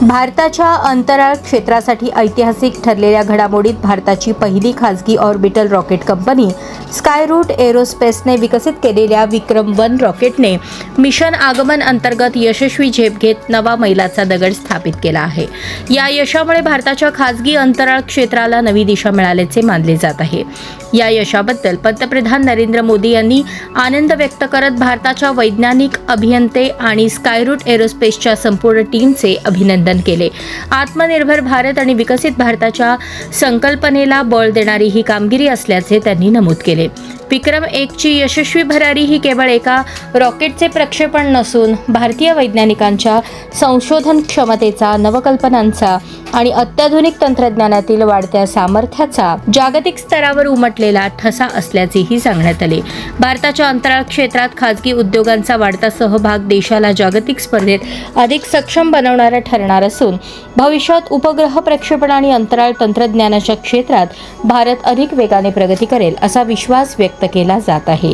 भारताच्या अंतराळ क्षेत्रासाठी ऐतिहासिक ठरलेल्या घडामोडीत भारताची पहिली खासगी ऑर्बिटल रॉकेट कंपनी स्कायरूट एरोस्पेसने विकसित केलेल्या विक्रम-1 रॉकेटने मिशन आगमन अंतर्गत यशस्वी झेप घेत नवा मैलाचा दगड स्थापित केला आहे. या यशामुळे भारताच्या खासगी अंतराळ क्षेत्राला नवी दिशा मिळाल्याचे मानले जात आहे. या यशाबद्दल पंतप्रधान नरेंद्र मोदी यांनी आनंद व्यक्त करत भारताच्या वैज्ञानिक, अभियंते आणि स्कायरूट एरोस्पेसच्या संपूर्ण टीमचे अभिनंदन केले. आत्मनिर्भर भारत आणि विकसित भारताच्या संकल्पनेला बळ देणारी ही कामगिरी असल्याचे त्यांनी नमूद केले. विक्रम-1 ची यशस्वी भरारी ही केवळ एका रॉकेटचे प्रक्षेपण नसून भारतीय वैज्ञानिकांच्या संशोधन क्षमतेचा, नवकल्पनांचा आणि अत्याधुनिक तंत्रज्ञानातील वाढत्या सामर्थ्याचा जागतिक स्तरावर उमटलेला ठसा असल्याचेही सांगण्यात आले. भारताच्या अंतराळ क्षेत्रात खासगी उद्योगांचा वाढता सहभाग देशाला जागतिक स्पर्धेत अधिक सक्षम बनवणारा ठरणार असून भविष्यात उपग्रह प्रक्षेपण आणि अंतराळ तंत्रज्ञानाच्या क्षेत्रात भारत अधिक वेगाने प्रगती करेल असा विश्वास व्यक्त केला जात आहे.